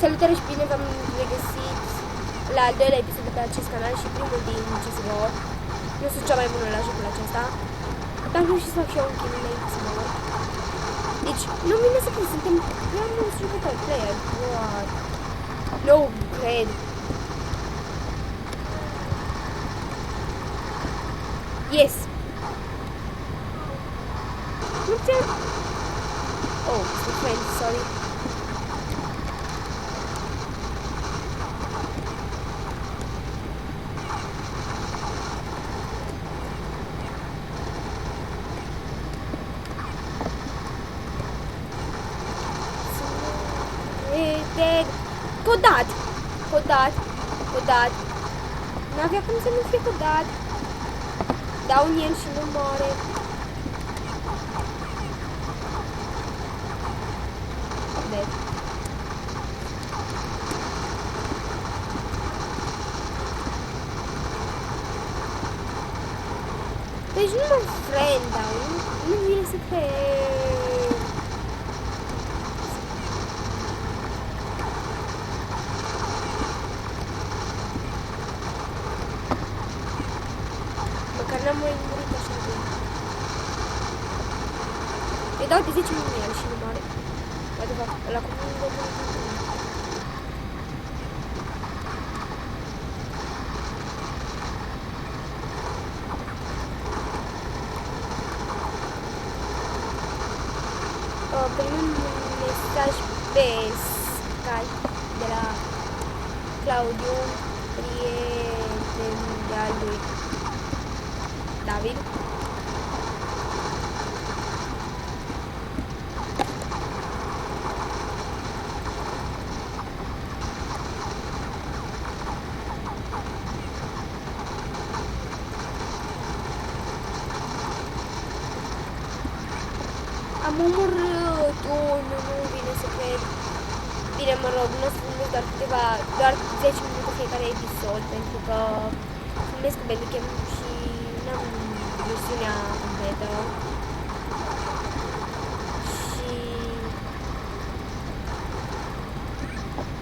Salutare și bine v-am regăsit la al doilea episod de pe acest canal și primul din CSGO. Nu sunt cea mai bună la jocul acesta, dar am reușit să fac și eu un kill înainte să mă urc. Deci, nu vine să cred, suntem prea mulți jucători, player. What? Nu cred. Yes! Nu ți-am... Oh, sunt friends, sorry. Codat. N-avea cum să nu fie codat. Dau în el și nu moare. Deci. Deci nu mă friend, dar nu vine să cred. N-am mai murit așa de... Îi dau de 10 minute și nu moare. De fapt, ăla cu mine nu murit. Primim un mesaj pe Skype de la Claudiu, prieten de-al lui David. Am omorât, nu vine să cred. Bine, mă rog, nu o să filmez doar 10 minute fiecare episod, pentru că filmez cu Bandicam și n-am versiunea completă. Și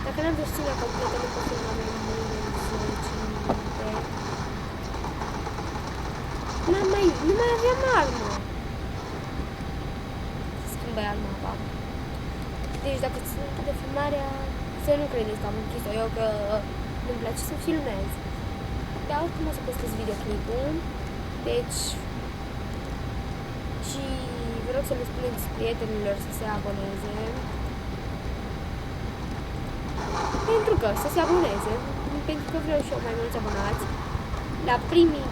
dacă n-am versiunea completă, nu pot filma mai mult de 10 minute. Nu mai aveam armă. Schimbă arma, ba. Deci dacă ți închide filmarea, să nu credeți că am închis-o eu, că nu-mi place să filmez. Dar oricum o să postez videoclipul. Deci, și vă rog să le spuneți prietenilor să se aboneze. Pentru că, să se aboneze, pentru că vreau și eu mai mulți abonați. La primii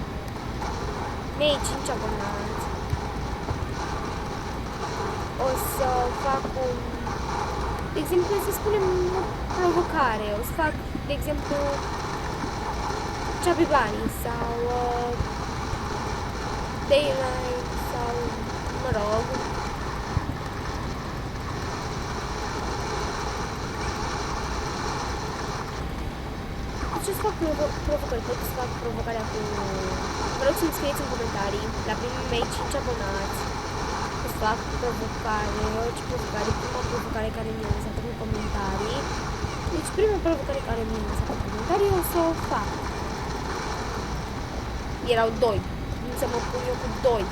mei 5 abonați o să fac un, de exemplu, să spunem o provocare. O să fac, de exemplu, cea pe banii sau Daylight sau, mă rog, ce să fac provocări? Pot să fac provocarea cu... Mă rog să-mi scrieți în comentarii la primii mei 5 abonați. O să fac provocare, orice provocare, prima provocare care mi-a lăsat în comentarii. Deci prima provocare care mi-a lăsat în comentarii o să o fac. Erau 2. Nu să mă pun eu cu 2.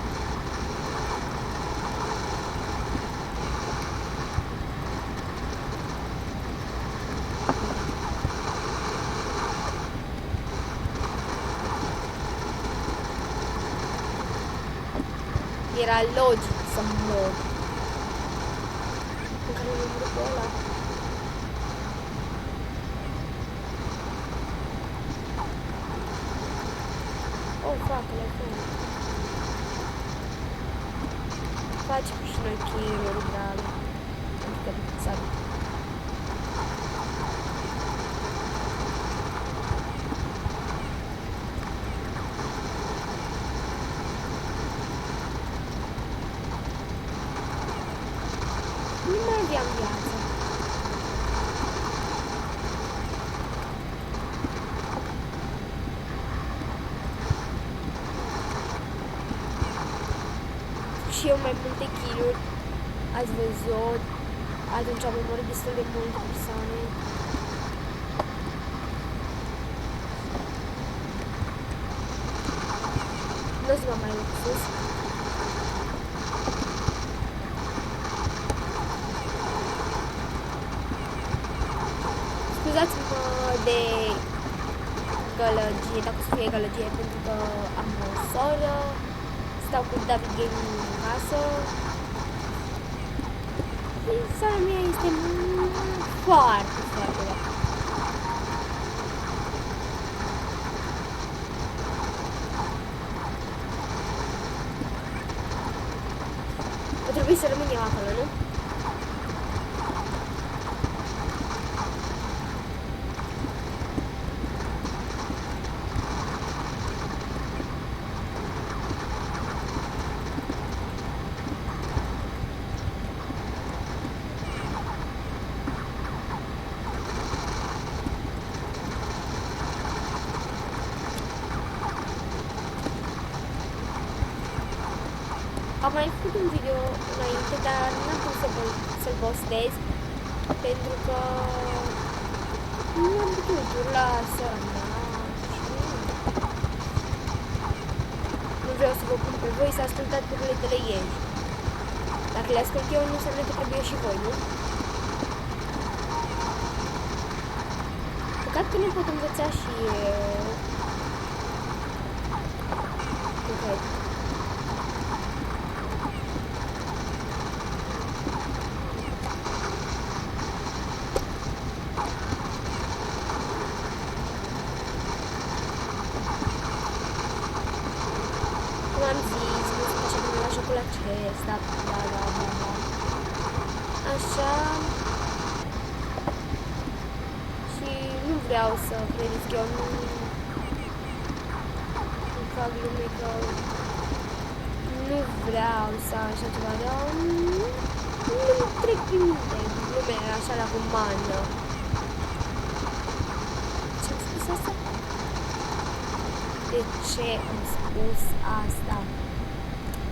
Era logic să mor. În care nu mor pe ăla. Oh, fac, telefon. Facem și noi kill-uri, drag. Adică s-ar... Nu mai aveam viață. Și eu mai multe kill-uri. Ați văzut? Atunci am omorât destul de multe persoane. ceva mai luxus. Scuzați-mă de gălăgie, dacă o să fie gălăgie, pentru că am o soră, stau cu David Gaming în casă. Și sora mea este foarte, foarte rea. O trebuie să rămân eu acolo, nu? Am mai făcut un video înainte, dar n-am putut să-l postez pentru că nu am putut la sora mea și nu vreau să vă pun pe voi să ascultați urletele ei. Dacă le ascult eu, nu înseamnă că trebuie și voi, nu? Păcat că nu pot învăța și am zis, nu sunt așa cum la jocul acesta, bla bla bla bla. Așa. Și nu vreau să credeți că eu nu fac glume, că nu vreau să așa ceva, dar nu trec prin minte glume așa la comană. Ce-am spus asta? De ce am spus asta?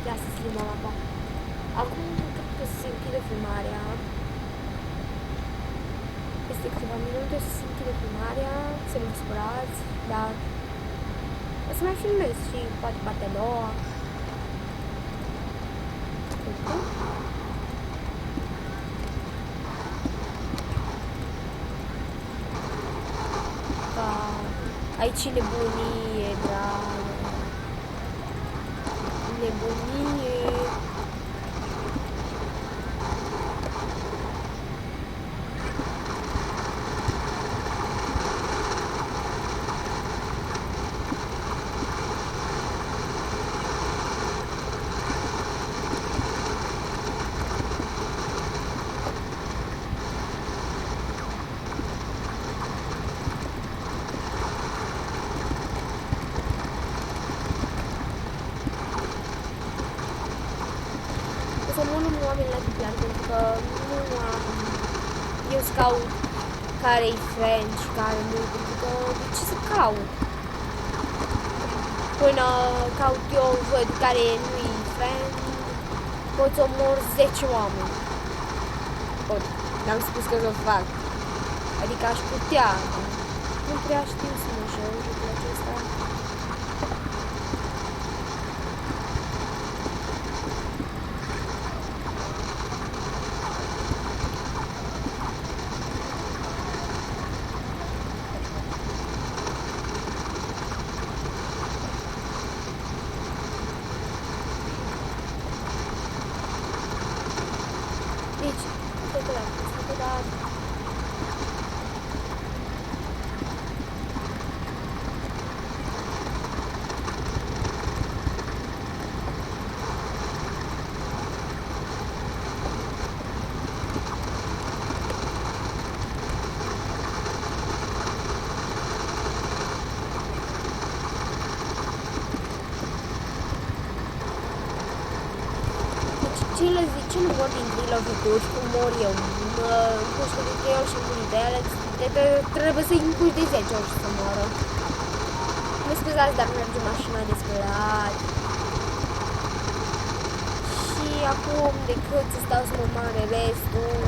Ia să filmăm apa. Acum cred că se închide filmarea. Peste câteva minute se închide filmarea. Să nu sperați, dar o să mai filmez și poate partea a doua. Aici nebunie, dragă. Nebunie. Să nu luăm oameni la titlar, pentru că nu am... Eu să caut care-i friend și care nu, pentru că de ce să caut? Până caut eu, văd care nu-i friend, pot să omor 10 oameni. Pot, n-am spus că o fac. Adică aș putea, nu prea știu să mă joc jocul acesta. Deci, speculat. Ce nu mor din 3 lovituri, cum mor eu, împușcă de 3 ori și muri de ele, trebuie să-i împuși de 10 ori să moară. Mă scuzați, dar merge mașina de spălat. Și acum, decât să stau să mă mare restul,